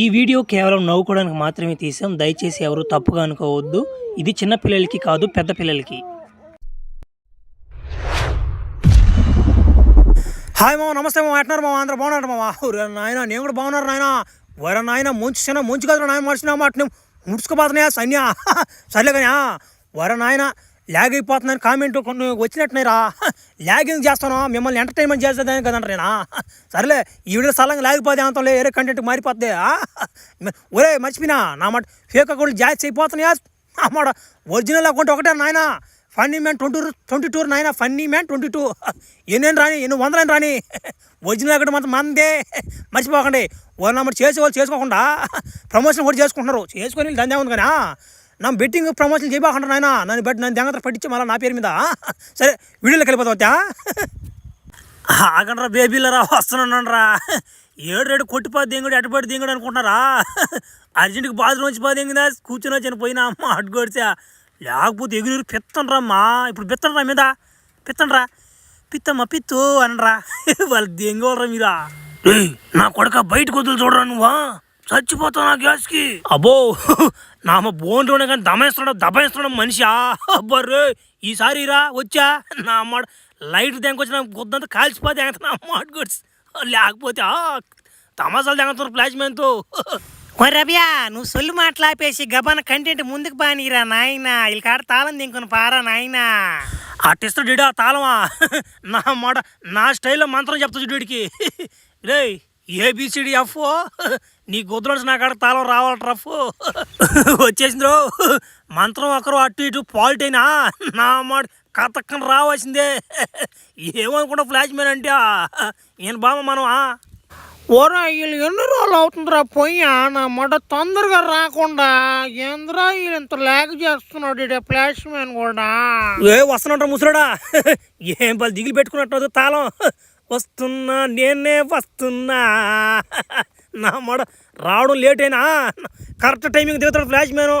ఈ వీడియో కేవలం నవ్వుకోవడానికి మాత్రమే తీసాం. దయచేసి ఎవరు తప్పుగా అనుకోవద్దు. ఇది చిన్న పిల్లలకి కాదు, పెద్ద పిల్లలకి. హాయ్ మామ, నమస్తే మామ. ఎట్టినారు మామ? అందరూ బాగున్నారు మామ? నాయన నేను కూడా బాగున్నారు నాయన. వర నాయన ముంచి కదా నాయన మనిషిన మాట ముడుచుకుపోతున్నాయా సన్యా. సర్లే కానీ వర నాయన ల్యాగ్ అయిపోతుందని కామెంట్ కొన్ని వచ్చినట్టున్నాయిరా. ల్యాగ్ ఎందుకు చేస్తాను, మిమ్మల్ని ఎంటర్టైన్మెంట్ చేసేదాన్ని కదంట నేనా. సరేలే, ఈ వీడియో సలంగా లేకపోతే అంతలే వేరే కంటెంట్ మారిపోద్ది. ఒరే మర్చిపోయినా నా మాట, ఫేక్ అకౌంట్లు జాయిస్ అయిపోతున్నాయా అన్నమాట. ఒరిజినల్ అకౌంట్ ఒకటే నాయన, ఫన్నీ మ్యాన్ 22 నాయన. ఫన్నీ మ్యాన్ 22 ఎన్ని రాని, ఎన్ని వందలని రాని. ఒరిజినల్ అకౌంట్ మాత్రం మందే, మర్చిపోకండి. వాళ్ళు నమ్మటి చేసేవాళ్ళు చేసుకోకుండా ప్రమోషన్ కూడా చేసుకుంటున్నారు. చేసుకొని దాని ఉంది కానీ నా బెట్టింగ్ ప్రమోషన్ చేయబోకుండా నాయన. నన్ను దెంగత పట్టించి మళ్ళీ నా పేరు మీద. సరే వీడియోలోకి వెళ్ళిపోతా. ఆగండ్రా బేబీలరా, వస్తున్నాను రా. ఏడు కొట్టిపోతే దింగుడు, అటుపడి దింగుడు అనుకుంటున్నారా? అర్జెంట్కి బాత్రూమ్ వచ్చి పోతే దింగుదా, కూర్చొని వచ్చి పోయినా అమ్మ అడ్డుకొడితే. లేకపోతే ఎగురు పిత్తండ్రమ్మా. ఇప్పుడు పిత్తండ్రా మీద పిత్తండ్రా, పిత్తమ్మా పిత్తు అనరా. వాళ్ళు దెంగోళ్ళరా మీరా. నా కొడుక బయటకు వదులు చూడరా, నువ్వా చచ్చిపోతావు నా గ్యాస్కి. అబ్బో నా బోన్లోనే కానీ దబాయిస్తున్నాడు మనిషి. అబ్బర్రే ఈసారి రా వచ్చా నా అమ్మ లైట్ దెంకొచ్చిన గుద్దంతా కాల్చిపోతే నా అమ్మ అడ్డుకొచ్చి. లేకపోతే తమాసాలు దెంగతున్నారు ఫ్లాష్ మ్యాన్తో. రవ్యా, నువ్వు సొల్లు మాట్లాపేసి గబాన కంటెంట్ ముందుకు బానీరా నాయన. వీళ్ళ కాడ తాళం దింకొని పారా నాయన. ఆర్టిస్ట్ డీడా తాళమా నా మాట, నా స్టైల్లో మంత్రం చెప్తా డీడికి. రే ఏబిసిడి ఎఫ్ నీ గుద్దులోంచి నా కాడ తాళం రావాలి రఫ్. వచ్చేసింది రో మంత్రం. ఒకరు అటు ఇటు పాలిట్ అయినా నా మాట కథక్కని రావాల్సిందే. ఏమనుకుంటా ఫ్లాష్ మ్యాన్ అంటే ఈయన బామ్మ మనం. ఓరా వీళ్ళు ఎన్ని రోజులు అవుతుందిరా పోయా నా మాట తొందరగా రాకుండా. ఏంద్రా వీళ్ళు ఇంత లేక చేస్తున్నాడు ఫ్లాష్ మ్యాన్ కూడా. వస్తున్నట్టు ముసరాడా, ఏం పలు దిగులు పెట్టుకున్నట్టు తాళం. వస్తున్నా నేనే వస్తున్నా నా మాట. రావడం లేట్ అయినా కరెక్ట్ టైమింగ్ దిగుతాడు ఫ్లాష్ మ్యాన్.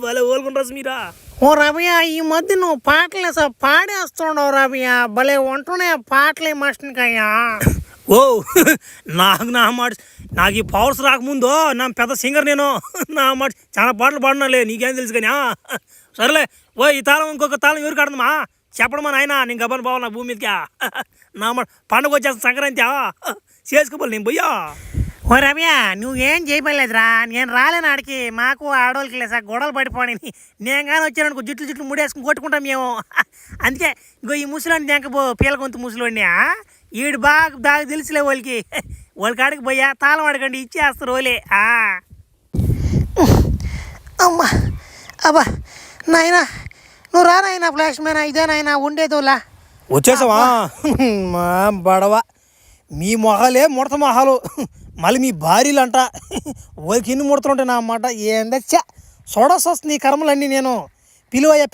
భలే ఓల్కుంటారు మీరా. ఓ రవ్యా, ఈ మధ్య నువ్వు పాటలు పాడేస్తున్నావు రవ్యా. భలే ఉంటున్నాయి పాటలే మస్టన్కయ్యా. ఓ నాకు ఈ పవర్స్ రాకముందు నా పెద్ద సింగర్ నేను. నా మాట చాలా పాటలు పాడినాలే, నీకేం తెలుసు కానీ. సరేలే ఓ ఈ తాళం ఇంకొక తాళం ఎవరు కాడదమ్మా చెప్పడమా నాయన. నేను గబన్ బావాలి నా భూమి మీదకి. నా మాట పండుగ వచ్చేస్తా సంక్రాంతి చేసుకోవాలి నేను పోయా. ఓ రవ్యా, నువ్వేం చేయలేదురా. నేను రాలేను ఆడికి. మాకు ఆడవాళ్ళకి లేదు సార్ గొడవలు పడిపోయి. నేను కానీ వచ్చాను జుట్లు ముడేసుకుని కొట్టుకుంటాం మేము. అందుకే ఇంకో ఈ ముసలోని దేంకపో పీలకొంత ముసలోని. ఈడు బాగా తెలుసులే వాళ్ళకి. వాళ్ళ కాడికి పోయా తాళం అడగండి ఇచ్చేస్తారు వాళ్ళే. అమ్మా అబ్బా నాయన, నువ్వు రా నాయన ఫ్లాష్ మ్యాన్. ఇదే నాయన ఉండేదోలా. వచ్చేసావా మా బడవ. మీ మొహాలే ముడత మొహాలు, మళ్ళీ మీ భార్యలు అంట. వాళ్ళకి ఎన్ని ముడతలుంటాయి నా అన్నమాట. ఏందచ్చా సొడస్ వస్తుంది ఈ కర్మలన్నీ. నేను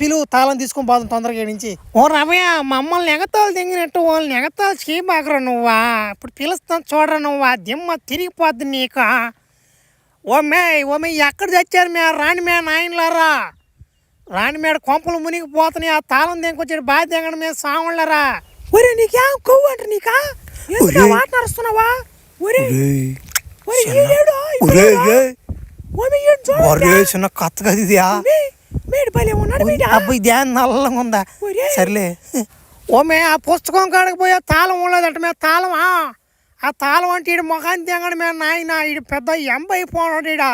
పిలువు తాళం తీసుకొని పోదాం తొందరగా నుంచి. ఓ రమయ్య, మమ్మల్ని ఎగతాలు దిగినట్టు వాళ్ళని ఎగతాలు చేయబాకరా నువ్వా. ఇప్పుడు పిలుస్తాను చూడరా నువ్వా. దిమ్మ తిరిగిపోద్ది నీకు. ఓమే ఎక్కడ తెచ్చారు మే రాణి మే నాయనలారా. రాణి మేడ కొంపలు మునిగిపోతున్నాయి. ఆ తాళం దింకొచ్చాడు బాగా దిగడం మీద సాగుళ్ళరా. ఒరే నీకేం కొవ్వు అంట నీకా వాట నడుస్తున్నావా? చిన్న కత్త కదా ఇది. అబ్బాయి ధ్యానం నల్లంగా ఉందా. సర్లే ఓమే ఆ పుస్తకం కాడకి పోయా తాళం ఉండలేదంట మే. తాళమా ఆ తాళం అంటే ఈడు మొఖాన్ని తెంగడు మే నాయన. ఈడు పెద్ద ఎంబైపోనాడు ఈడ.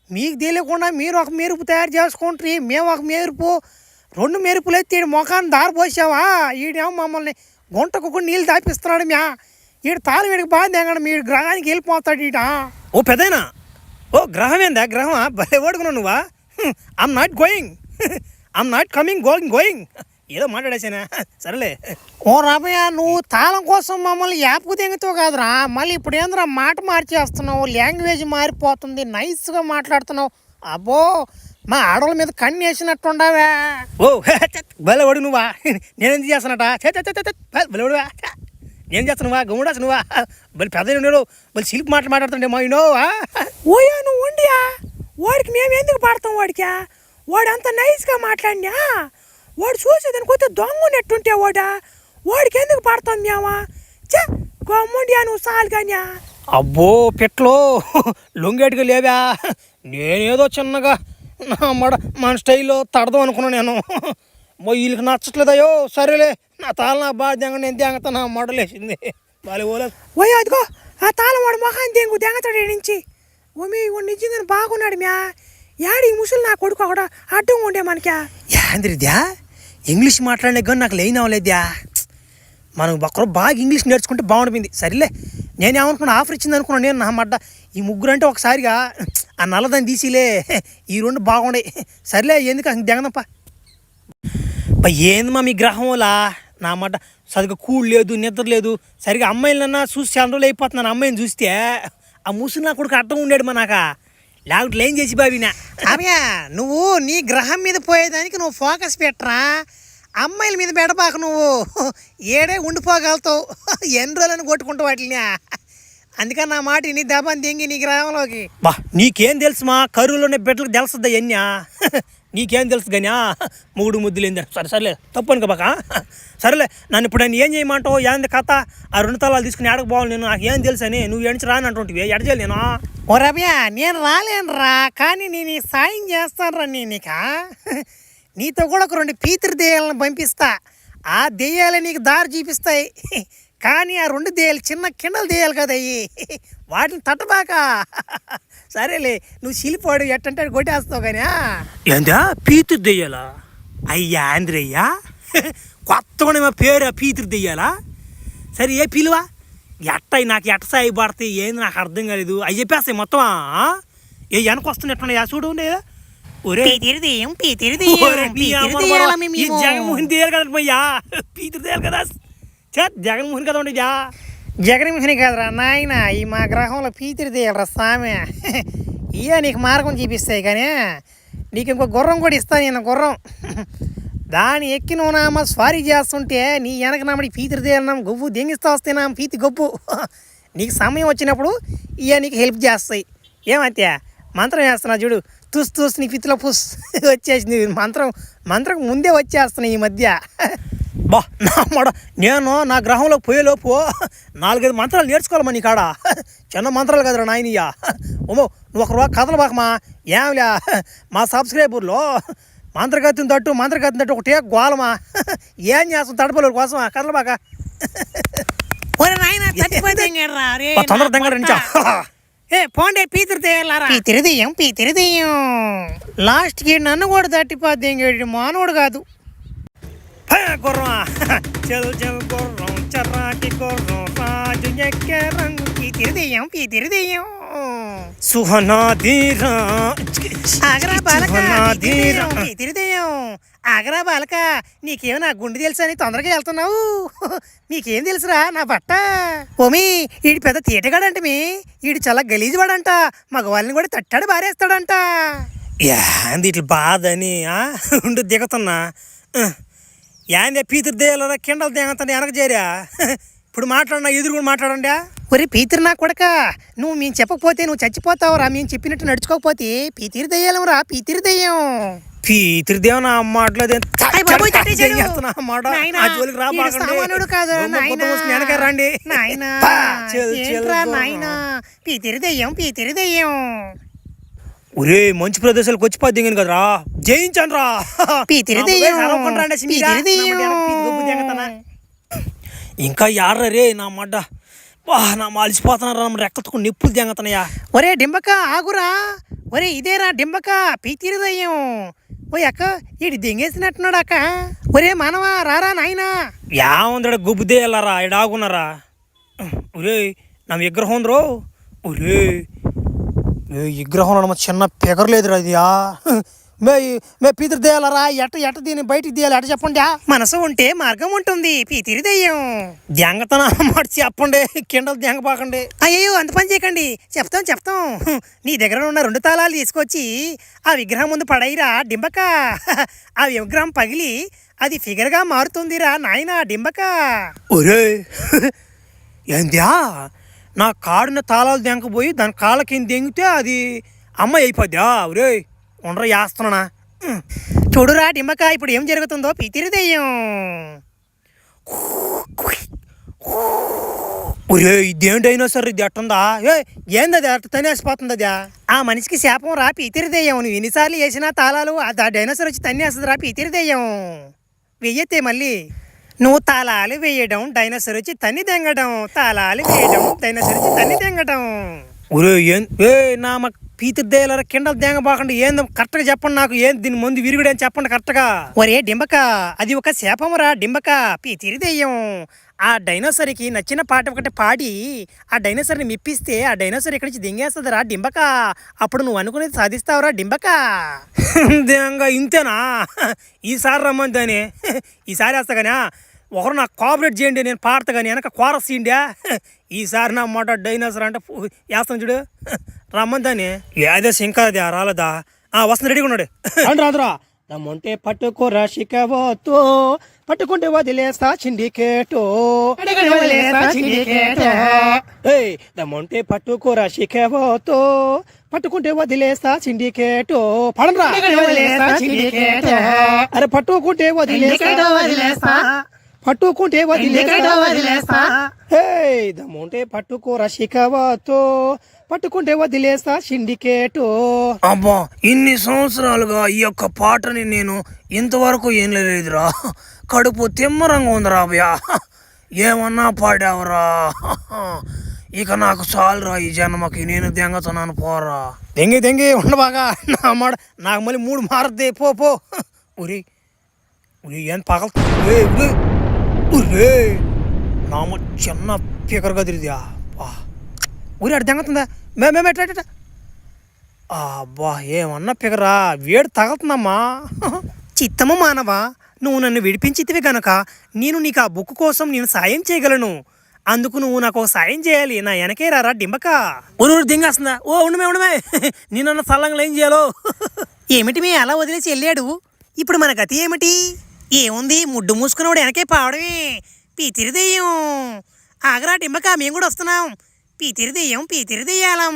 మీకు తెలియకుండా మీరు ఒక మెరుపు తయారు చేసుకుంటారు, మేము ఒక మెరుపు. 2 మెరుపులు ఎత్తి ఈడు మొఖాన్ని దారి పోసావా. ఈడేమో మమ్మల్ని గుంటకు నీళ్ళు దాపిస్తున్నాడు మ్యా. ఈడు తాళం వీడికి బాగా తెంగడు. మీరు గ్రహానికి వెళ్ళిపోతాడు ఈడ. ఓ పెద్దయినా, ఓ గ్రహం ఏందా గ్రహమా? భలే ఓడుకున్నావు నువ్వా. ఐఎమ్ నాట్ గోయింగ్ ఏదో మాట్లాడేసానా. సరేలే ఓ రమయ్య, నువ్వు తాళం కోసం మమ్మల్ని యాప్కు తెంగుతావు కాదురా. మళ్ళీ ఇప్పుడు ఏంద్రా మాట మార్చేస్తున్నావు, లాంగ్వేజ్ మారిపోతుంది, నైస్గా మాట్లాడుతున్నావు. అబ్బో మా ఆడవాళ్ళ మీద కన్ను వేసినట్టుండవా. ఓ భలే వాడు నువ్వా. నేనేం చేస్తానట భలే వాడువా. నేను చేస్తానువా గమ్ముడాస నువ్వా. మళ్ళీ పెద్ద ఉన్నాడు మళ్ళీ సిల్క్ మాట్లాడుతుండే మా ఇనో. ఓయా నువ్వు ఉండియా. వాడికి మేము ఎందుకు పాడతాం వాడికి? వాడు అంత నైస్గా మాట్లాడినా వాడు చూసేదానికి కొత్త దొంగ నెట్టుంటే వాడికి ఎందుకు పాడతాం మేమా. గమ్ముండియా నువ్వు సాలు కానీ. అబ్బో పెట్లో లొంగేటుగా లేవా, నేనేదో చిన్నగా మన స్టైల్లో తడదాం అనుకున్నాను నేను. వీళ్ళకి నచ్చట్లేదయ్యో, సరేలే నా తాళ నా బాగా దెంగ నేను దెంగతా, నా మడలేసింది బాలే పోలేదు. ఓయ్ అదిగో ఆ తాళం వాడు మొహాన్ని దెంగతాడు నుంచి. ఓ మీ నిజంగా బాగున్నాడు మ్యా. యాడి ముసలి నా కొడుకు అక్కడ అడ్డం ఉండే మనకా. యాంద్రిద్యా ఇంగ్లీష్ మాట్లాడే కానీ నాకు లేని అవ్వలేద్యా. మనం ఒక్కరు బాగా ఇంగ్లీష్ నేర్చుకుంటే బాగుంటుంది. సరేలే నేనేమనుకున్నా ఆఫర్ ఇచ్చింది అనుకున్నాను నేను. నా మడ్డ ఈ ముగ్గురు అంటే ఒకసారిగా ఆ నల్లదాన్ని తీసిలే, ఈ రెండు బాగుండే. సరేలే ఎందుకు దెంగదప్ప. ఏంది మా మీ గ్రహంలా నా మడ్డ సరిగ్గా కూడు లేదు, నిద్ర లేదు. సరిగ్గా అమ్మాయిలన్నా చూసి చాలా రోజులు అయిపోతున్నాను. అమ్మాయిని చూస్తే ఆ ముసుగు నా కొడుకు అడ్డం ఉండేడు మా నాక, లేకపోతే ఏం చేసి బాబినా. అమ్యా నువ్వు నీ గ్రహం మీద పోయేదానికి నువ్వు ఫోకస్ పెట్టరా, అమ్మాయిల మీద పెడబాక. నువ్వు ఏడే ఉండిపోగలుగుతావు, ఎన్ని రోజులను కొట్టుకుంటావు వాటిని. అందుకని నా మాట నీ దెబ్బని దింగి నీ గ్రహంలోకి. బా నీకేం తెలుసు మా కరువులోనే బిడ్డలకు తెలుస్తుంది అన్యా. నీకేం తెలుసు కానీ మూడు ముద్దులు ఏంది. సరే సరేలే తప్పు అనుకో బాక. సరేలే నన్ను ఇప్పుడు నేను ఏం చేయమంటావు, ఏంది కథ? ఆ 2 తాళాలు తీసుకుని ఎడకు పోవాలి నేను, నాకు ఏం తెలుసు అని. నువ్వు ఎడిచి రానంటుంటివి, ఎడచేయాలి నేను. ఓ రమ్యా నేను రాలేనురా, కానీ నేను ఈ సాయం చేస్తానురా. నీక నీతో కూడా ఒక 2 పీతృ దెయ్యాలను పంపిస్తా. ఆ దెయ్యాలే నీకు దారి చూపిస్తాయి. కానీ ఆ 2 దెయ్యాలు చిన్న కిండలు దెయ్యాలు కదా అయ్యి, వాటిని తట్టబాక. సరేలే నువ్వు శిలిపోడు ఎట్టంటే కొట్టేస్తావు కానీ. ఏందా పీతృ దెయ్యాలా? అయ్యా ఆంధ్రయ్యా కొత్తగా మా పేరు పీతృ దెయ్యాలా? సరే ఏ పిలువా ఎట్టయి నాకు ఎట్ట సాయి పడతాయి ఏంది నాకు అర్థం కాలేదు. అవి చెప్పేస్తాయి మొత్తం. ఏ వెనక వస్తున్నట్టున్నాయా చూడు. ఒరే జగన్మోహన్ దెయ్యాలి కదా పోయ్యా, పీతృ దెయ్యాలి కదా. జగన్మోహన్ కదా ఉండేదా? జగన్మోహని కాదురా నాయన, ఈ మా గ్రహంలో పీతిరి దెయ్యాలరా సామె. ఇయ్య నీకు మార్గం చూపిస్తాయి కానీ నీకు ఇంకో గుర్రం కూడా ఇస్తాను నేను. గుర్రం దాని ఎక్కి నువ్వు నామ స్వారీ చేస్తుంటే నీ వెనక నామడి పీతిరి దెయ్యాలన్నాం గొవ్వు దెంగిస్తా వస్తే నా పీతి గొప్పు. నీకు సమయం వచ్చినప్పుడు ఇయ్య నీకు హెల్ప్ చేస్తాయి. ఏమంతే మంత్రం వేస్తున్నా చూడు, తుస్ నీ పిత్తిలో పుస్ వచ్చేసింది. మంత్రం ముందే వచ్చేస్తున్నాయి ఈ మధ్య. బా నా మడ నేను నా గ్రహంలోకి పోయేలోపు 4-5 మంత్రాలు నేర్చుకోవాలమ్మా నీ కాడ. చిన్న మంత్రాలు కదరా నాయనయ్యా. ఓమో నువ్వు ఒక కథలు బాకమా ఏమిలే. మా సబ్స్క్రైబర్లో మంత్రగతిని తట్టు ఒకటే గోలమా. ఏం చేస్తాం తడపల కోసమా కథలు బాక. తొందర దగ్గర పోండే పీతిరి దెయ్యం లాస్ట్కి నన్ను కూడా తట్టిపోద్ది. మానవుడు కాదు. గుర్రం గుర్రం చర్రాటి గుర్రం రాజు ఎక్కే రంగు పీతిరి దెయ్యం సుహనాధీరా ఆగరా బాలక, నీకేమో నా గుండె తెలుసా అని తొందరగా వెళ్తున్నావు. నీకేం తెలుసురా నా బట్ట. ఓమి ఈడు పెద్ద తీటగాడంట, ఈడు చాలా గలీజు వాడంట, మగవాళ్ళని కూడా తట్టాడు బారేస్తాడంట. ఏంది ఇట్లా బాధ అని ఉండి దిగుతున్నా. ఏందే పీతృ దెయ్యాలరా కిండలు దిగుతాను వెనక చేరా. ఇప్పుడు మాట్లాడినా ఎదురు కూడా మాట్లాడండి. ఒరే పీతిరి నా కొడక, నువ్వు మేము చెప్పకపోతే నువ్వు చచ్చిపోతావురా. మేము చెప్పినట్టు నడుచుకోకపోతే పీతిరి దెయ్యాలరా. పీతిరి దెయ్యం పీతృదేవ నా మాటలేదు రండి. పీతిరి దెయ్యం ఒరే మంచి ప్రదేశాలకు వచ్చి పద్దెంగను కదరా, జయించండి రా. పీతిరి దెయ్యం ఇంకా యాడ్రా రే నా మడ్డ. నా మాలిసిపోతున్నారా, రెక్కలకు నిప్పులు దెంగతున్నాయా. ఒరే డింబక ఆగురా. ఒరే ఇదేరా డింబక పీతిరి దెయ్యం. ఓ అక్క ఈడు దెంగేసినట్టున్నాడు అక్క. ఒరే మానవా రారా నాయనా. ఏముందడ గుబ్బు దేయాలరా ఇడాగున్నారా. ఒరే నా విగ్రహం ఉందరో. ఒరే విగ్రహంలో చిన్న పెగరలేదురా ఇది. మే పీతిరి దెయ్యాలరా. ఎట్ట దీన్ని బయటికి తీయాలి ఎట్ట చెప్పండి. మనసు ఉంటే మార్గం ఉంటుంది. పీతిరి దెయ్యం దెంగతన మాట చెప్పండి, కిండలు దెంగపాకండి. అయ్యో అంత పని చేయకండి, చెప్తాం. నీ దగ్గర ఉన్న 2 తాళాలు తీసుకొచ్చి ఆ విగ్రహం ముందు పడైరా డింబక. ఆ విగ్రహం పగిలి అది ఫిగర్గా మారుతుందిరా నాయనా డింబక. ఒరే ఏంద్యా నా కాడున్న తాళాలు దెంకపోయి దాని కాళ్ళ కింద దెంగితే అది అమ్మాయి అయిపోద్దా. ఒరే ఉండరా వేస్తున్నా. చూడురా డింబక ఇప్పుడు ఏం జరుగుతుందో. పీతిరి దెయ్యం ఒరే ఇదేంటైనా సరే ఇది అట్టుందా ఏంది అది అట్ట తనేసిపోతుంది అదా ఆ మనిషికి శాపం రా పీతిరిదెయ్యం నువ్వు ఎన్నిసార్లు వేసినా తాళాలు ఆ డైనోసార్ వచ్చి తన్నేస్తుంది రా పీతిరిదెయ్యం వెయ్యతే మళ్ళీ నువ్వు తాళాలు వేయడం డైనోసార్ వచ్చి తన్ని తెంగడం తాళాలు వేయడం డైనోసార్ వచ్చి తన్ని తెంగడం ఒరే నా మాకు పీతిద్దేయాలరా కిండలు దేంగబాకండి ఏందో కరెక్ట్గా చెప్పండి నాకు ఏం దీని ముందు విరుగుడు అని చెప్పండి కరెక్ట్గా ఒరే డింబక అది ఒక శాపమురా డింబక పీతిరిదెయ్యం ఆ డైనోసర్కి నచ్చిన పాట ఒకటి పాడి ఆ డైనోసర్ని మెప్పిస్తే ఆ డైనోసర్ ఇక్కడి నుంచి దింగేస్తుందిరా డింబక అప్పుడు నువ్వు అనుకునేది సాధిస్తావురా డింబక దేంగా ఇంతేనా ఈసారి రమ్మంది దాని ఈసారి వేస్తా కానీ ఒకరు నాకు కోఆపరేట్ చేయండి నేను పాడతా కానీ వెనక కోరస్ ఇండియా ఈసారి నా మాట డైనోసర్ అంటే వేస్తాను చూడు రమ్మంది దాన్ని ఏదే ఇంకా అది రాలేదా వస్తుంది రెడీగా ఉన్నాడు అండి రాదురా దమ్ముంటే పట్టుకోరా శికవతో పట్టుకుంటే వదిలేస్తా చిండికేటో దమ్ముంటే పట్టుకోరా శికవతో పట్టుకుంటే వదిలేస్తా సిండికేటో పడరా అరే పట్టుకుంటే వదిలేస్తా పట్టుకుంటే వదిలేస్తా హే దమ్ముంటే పట్టుకోరా శికవతో పట్టుకుంటే వదిలేస్తా సిండికేటో అబ్బా ఇన్ని సంవత్సరాలుగా ఈ యొక్క పాటని నేను ఇంతవరకు ఏం లేదురా కడుపు తిమ్మరంగా ఉందిరా అభయ ఏమన్నా పాడావురా ఇక నాకు చాలురా ఈ జన్మకి నేను దెంగతున్నాను పోరా దెంగి ఉండబాగా నా మాట నాకు మళ్ళీ మూడు మారద్దే పో ఉరి ఉరి ఏం పగలుతుంది ఉరే నామ చిన్న పీకర్ గదిరిదా ఊరి అటు దెంగతుందా మేమేట అబ్బా ఏమన్నా పిగరా వేడి తగలుతుందమ్మా చిత్తము మానవా నువ్వు నన్ను విడిపించితివి గనక నేను నీకు ఆ బుక్ కోసం నేను సాయం చేయగలను అందుకు నువ్వు నాకు ఒక సాయం చేయాలి నా వెనకే రారా డింబక ఊరు దింగేస్తుందా ఉండమే నేనన్న సల్లంగా ఏం చేయాలో ఏమిటి మీ అలా వదిలేసి వెళ్ళాడు ఇప్పుడు మన గతి ఏమిటి ఏముంది ముడ్డు మూసుకున్నవాడు వెనకే పావడమే పీతిరిదెయ్యం ఆగరా డింబక మేము కూడా వస్తున్నాం పీతిరిదెయ్యం పీతిరిదెయ్యాలం